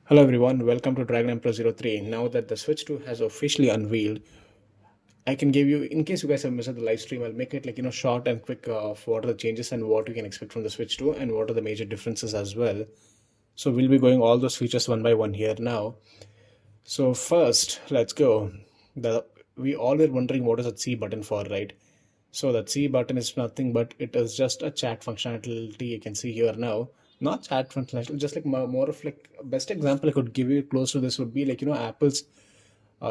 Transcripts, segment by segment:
Hello everyone, welcome to Dragon Emperor 03. Now that the Switch 2 has officially unveiled, I can give you, in case you guys have missed the live stream, I'll make it short and quick for what are the changes and what you can expect from the Switch 2 and what are the major differences as well. So we'll be going all those features one by one here now. So first, let's go. The We all were wondering what is that C button for, right? So that C button is nothing but it is just a chat functionality you can see here now. Not chat functionality, just like more of like best example I could give you close to this would be Apple's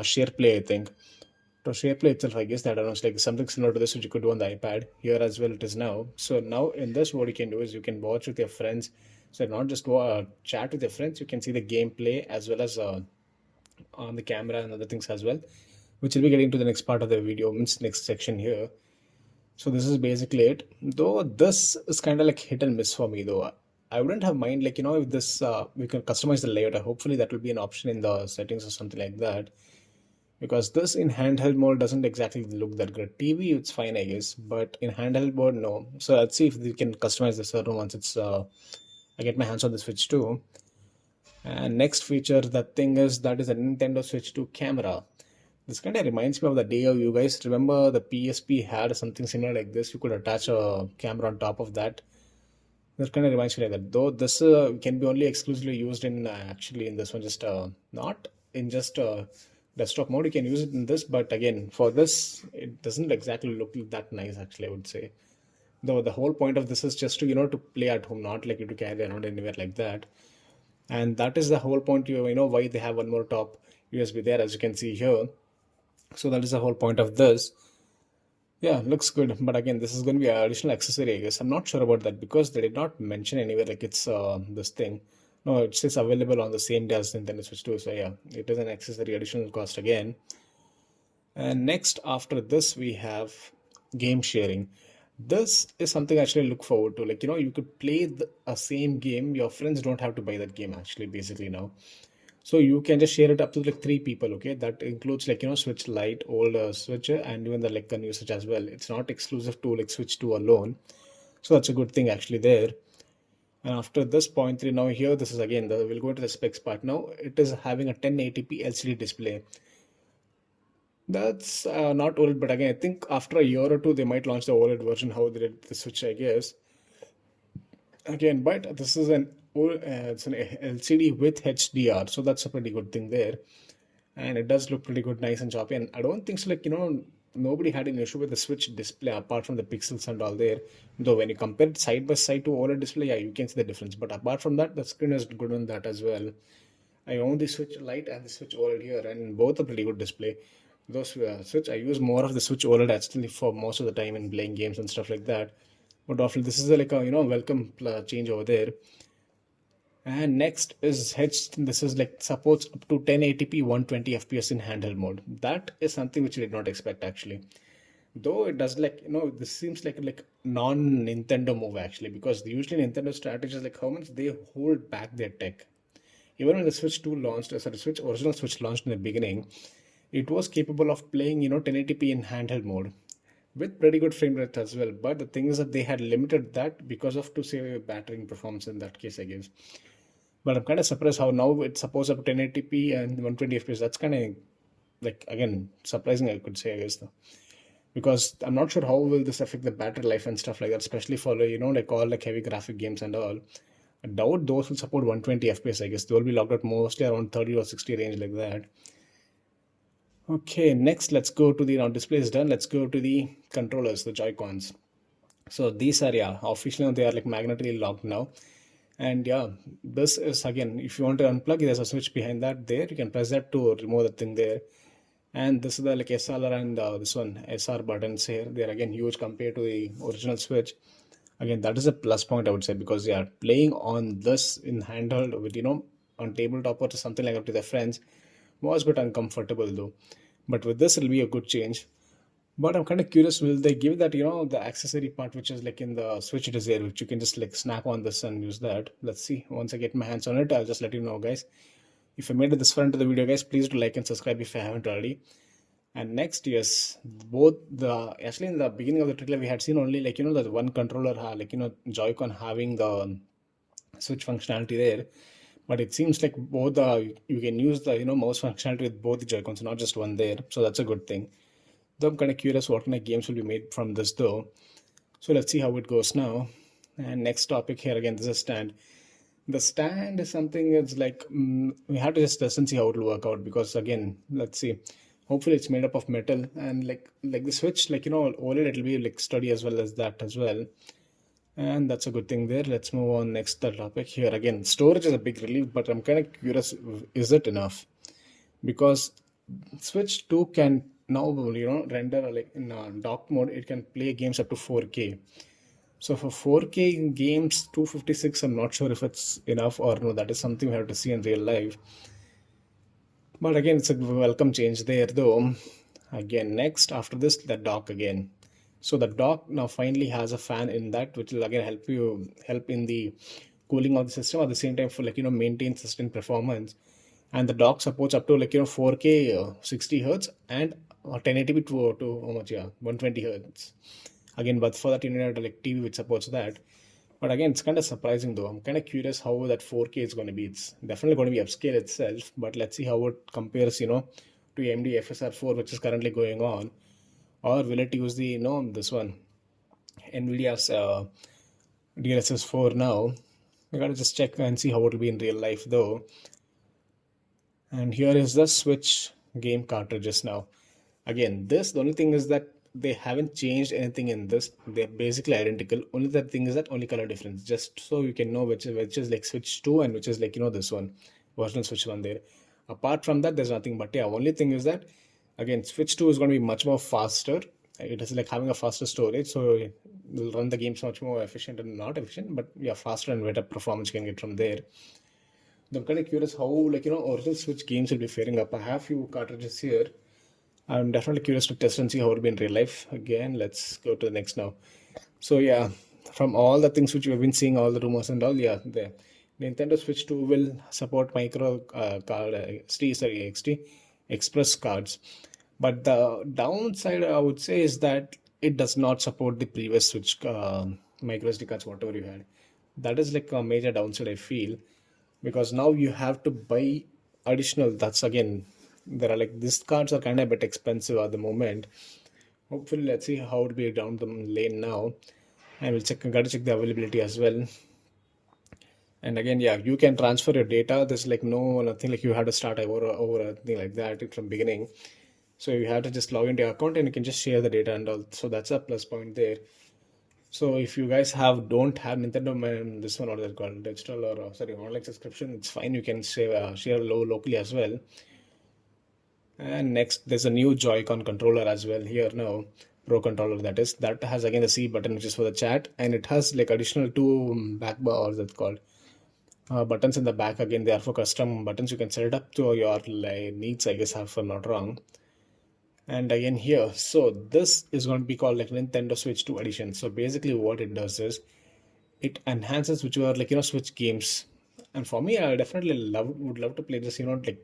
Share Play, I think. So Share Play itself, I guess that announced like something similar to this which you could do on the iPad. Here as well it is now. So now in this what you can do is you can watch with your friends. So not just chat with your friends, you can see the gameplay as well as on the camera and other things as well, which will be getting to the next part of the video, means next section here. So this is basically it. Though this is kind of like hit and miss for me though. I wouldn't have mind if this we can customize the layout. Hopefully that will be an option in the settings or something like that. Because this in handheld mode doesn't exactly look that good. TV it's fine I guess, but in handheld mode no. So let's see if we can customize the server once it's I get my hands on the Switch 2. And next feature, the thing is that is a Nintendo Switch 2 camera. This kind of reminds me of the day of you guys remember the PSP had something similar like this. You could attach a camera on top of that. That kind of reminds me like that. Though this can be only exclusively used in actually in this one, just not in just desktop mode. You can use it in this, but again for this, it doesn't exactly look that nice. Actually, I would say. Though the whole point of this is just to to play at home, not like you to carry around anywhere like that. And that is the whole point. You know why they have one more top USB there, as you can see here. So that is the whole point of this. Yeah, looks good. But again, this is going to be an additional accessory, I guess. I'm not sure about that because they did not mention anywhere like it's this thing. No, it says available on the same day as Nintendo Switch 2. So yeah, it is an accessory additional cost again. And next, after this, we have game sharing. This is something I actually look forward to. You could play a same game. Your friends don't have to buy that game actually, basically now. So you can just share it up to like three people, okay? That includes Switch Lite, old Switch, and even the like new Switch as well. It's not exclusive to like Switch 2 alone. So that's a good thing actually there. And after this point three, now here this is again we'll go into the specs part now. It is having a 1080p LCD display. That's not OLED, but again I think after a year or two they might launch the OLED version. How they did the Switch, I guess. Again, but this is it's an LCD with HDR, so that's a pretty good thing there. And it does look pretty good, nice and choppy. And I don't think so. Nobody had an issue with the Switch display apart from the pixels and all there. Though when you compare it side by side to OLED display, yeah, you can see the difference. But apart from that, the screen is good on that as well. I own the Switch Lite and the Switch OLED here, and both are pretty good display. Those Switch, I use more of the Switch OLED actually for most of the time in playing games and stuff like that. But often this is like a welcome change over there. And next is H. This is like supports up to 1080p 120 FPS in handheld mode. That is something which I did not expect actually. Though it does this seems like non Nintendo move actually, because usually Nintendo strategy is like how much they hold back their tech. Even when the Switch 2 launched, sorry, Switch original Switch launched in the beginning, it was capable of playing 1080p in handheld mode with pretty good frame rate as well. But the thing is that they had limited that because of to save battery performance in that case, I guess. But I'm kind of surprised how now it supports up to 1080p and 120 FPS. That's kind of like again surprising, I could say, I guess, though, because I'm not sure how will this affect the battery life and stuff like that, especially for like all like heavy graphic games and all. I doubt those will support 120 FPS. I guess they will be locked out mostly around 30 or 60 range like that. Okay, next let's go to the now display is done. Let's go to the controllers, the Joy Cons. So these are, yeah, officially they are like magnetically locked now. And yeah, this is again, if you want to unplug, there's a switch behind that there. You can press that to remove the thing there. And this is the like SLR and this one SR buttons here. They're again huge compared to the original switch. Again, that is a plus point I would say, because yeah, playing on this in handheld with on tabletop or something like that with their friends was a bit uncomfortable though. But with this, it'll be a good change. But I'm kind of curious, will they give that, the accessory part, which is like in the Switch Desire, which you can just like snap on this and use that. Let's see. Once I get my hands on it, I'll just let you know, guys. If you made it this far into the video, guys, please do like and subscribe if you haven't already. And next, yes, both the actually in the beginning of the trailer, we had seen only the one controller, Joy-Con having the Switch functionality there. but it seems like both the you can use the mouse functionality with both the Joy-Cons, not just one there. So that's a good thing. Though I'm kind of curious what kind of games will be made from this though. So let's see how it goes now. And next topic here again, this is stand. The stand is something it's like we have to just test and see how it will work out, because again, let's see. Hopefully it's made up of metal, and like the Switch, OLED, it'll be like sturdy as well as that as well. And that's a good thing there. Let's move on next the topic here. Again, storage is a big relief, but I'm kind of curious, is it enough? Because Switch 2 can now render like in dock mode, it can play games up to 4K. So for 4K games, 256, I'm not sure if it's enough or no. That is something we have to see in real life. But again, it's a welcome change there, though. Again, next after this, the dock again. So the dock now finally has a fan in that, which will again help in the cooling of the system at the same time for maintain sustained performance. And the dock supports up to 4K 60 hertz and 1080p to how much, yeah, 120 hertz. Again, but for that you need like TV which supports that. But again, it's kind of surprising though. I'm kind of curious how that 4K is going to be. It's definitely going to be upscale itself, but let's see how it compares, to AMD FSR4, which is currently going on, or will it use the this one, NVIDIA's DLSS 4 now. We gotta just check and see how it will be in real life though. And here is the Switch game cartridges now. Again, the only thing is that they haven't changed anything in this. They're basically identical. Only the thing is that only color difference. Just so you can know which is like Switch 2 and which is this one, original Switch 1 there. Apart from that, there's nothing. But yeah, only thing is that again, Switch 2 is going to be much more faster. It is like having a faster storage, so it will run the games much more efficient and not efficient, but yeah, faster and better performance you can get from there. I'm kind of curious how original Switch games will be faring up. I have few cartridges here. I'm definitely curious to test and see how it'll be in real life. Again, let's go to the next now. So yeah, from all the things which we've been seeing, all the rumors and all, yeah, the Nintendo Switch 2 will support micro card XT Express cards. But the downside I would say is that it does not support the previous Switch micro SD cards, whatever you had. That is like a major downside I feel, because now you have to buy additional. That's again, there are like these cards are kind of a bit expensive at the moment. Hopefully, let's see how it be down the lane now, and we'll gotta check the availability as well. And again, yeah, you can transfer your data. There's like nothing like you have to start over a thing like that from beginning. So you have to just log into your account and you can just share the data and all. So that's a plus point there. So if you guys don't have Nintendo this one, or that called digital or sorry, online subscription, it's fine. You can share locally as well. And next, there's a new Joy-Con controller as well here now, Pro controller that has again the C button which is for the chat, and it has like additional two back bar, or that's called buttons in the back. Again, they are for custom buttons. You can set it up to your needs, I guess, if I'm not wrong. And again here, so this is going to be called like Nintendo Switch 2 Edition. So basically what it does is it enhances whichever Switch games. And for me, I definitely would love to play this, like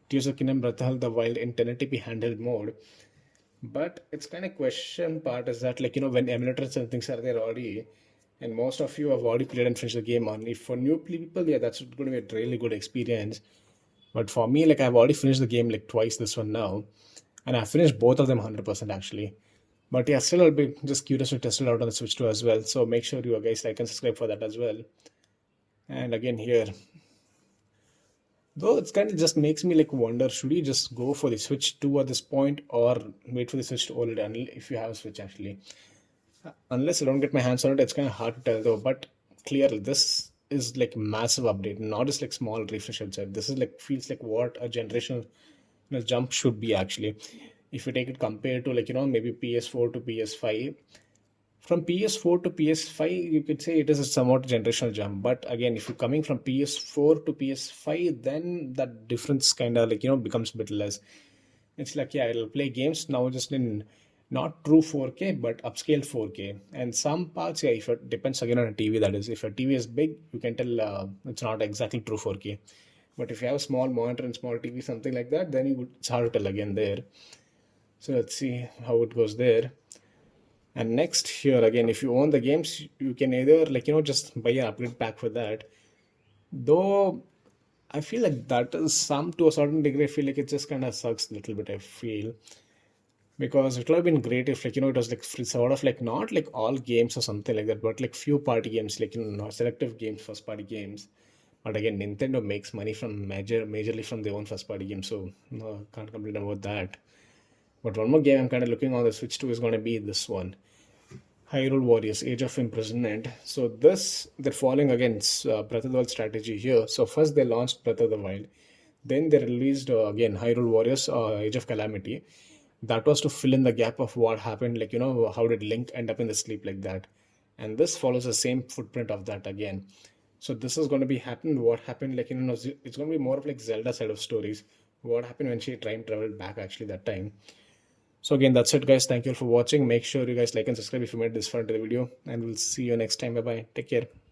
Tears of Kingdom, Breath of the Wild in 1080p handheld mode. But it's kind of question part is that when emulators and things are there already, and most of you have already played and finished the game on. If for new people, yeah, that's going to be a really good experience. But for me, like I've already finished the game like twice this one now, and I finished both of them 100% actually. But yeah, still I'll be just curious to test it out on the Switch 2 as well. So make sure you guys like and subscribe for that as well. And again here, though it's kind of just makes me like wonder, should you just go for the Switch 2 at this point or wait for the Switch to OLED if you have a Switch actually. Unless I don't get my hands on it, it's kind of hard to tell though. But clearly, this is like massive update, not just like small refresh outside. This is like feels like what a generational jump should be actually. If you take it compared to maybe PS4 to PS5, from PS4 to PS5, you could say it is a somewhat generational jump. But again, if you're coming from PS4 to PS5, then that difference kind of becomes a bit less. It's like, yeah, it'll play games now just in not true 4K, but upscaled 4K. And some parts, yeah, if it depends again on a TV, that is, if a TV is big, you can tell it's not exactly true 4K. But if you have a small monitor and small TV, something like that, then it's hard to tell again there. So let's see how it goes there. And next here again, if you own the games, you can either just buy an upgrade pack for that. Though I feel like that is some to a certain degree. I feel like it just kind of sucks a little bit. I feel because it would have been great if like it was like sort of like not like all games or something like that, but like few party games, like selective games, first party games. But again, Nintendo makes money from majorly from their own first party games, so no, can't complain about that. But one more game I'm kind of looking on the Switch 2 is going to be this one, Hyrule Warriors: Age of Imprisonment. So this they're following against Breath of the Wild strategy here. So first they launched Breath of the Wild, then they released again Hyrule Warriors: Age of Calamity. That was to fill in the gap of what happened, like how did Link end up in the sleep like that, and this follows the same footprint of that again. So this is going to be happen. What happened, like it's going to be more of like Zelda side of stories. What happened when she time traveled back actually that time. So again, that's it, guys. Thank you all for watching. Make sure you guys like and subscribe if you made this far into the video, and we'll see you next time. Bye bye. Take care.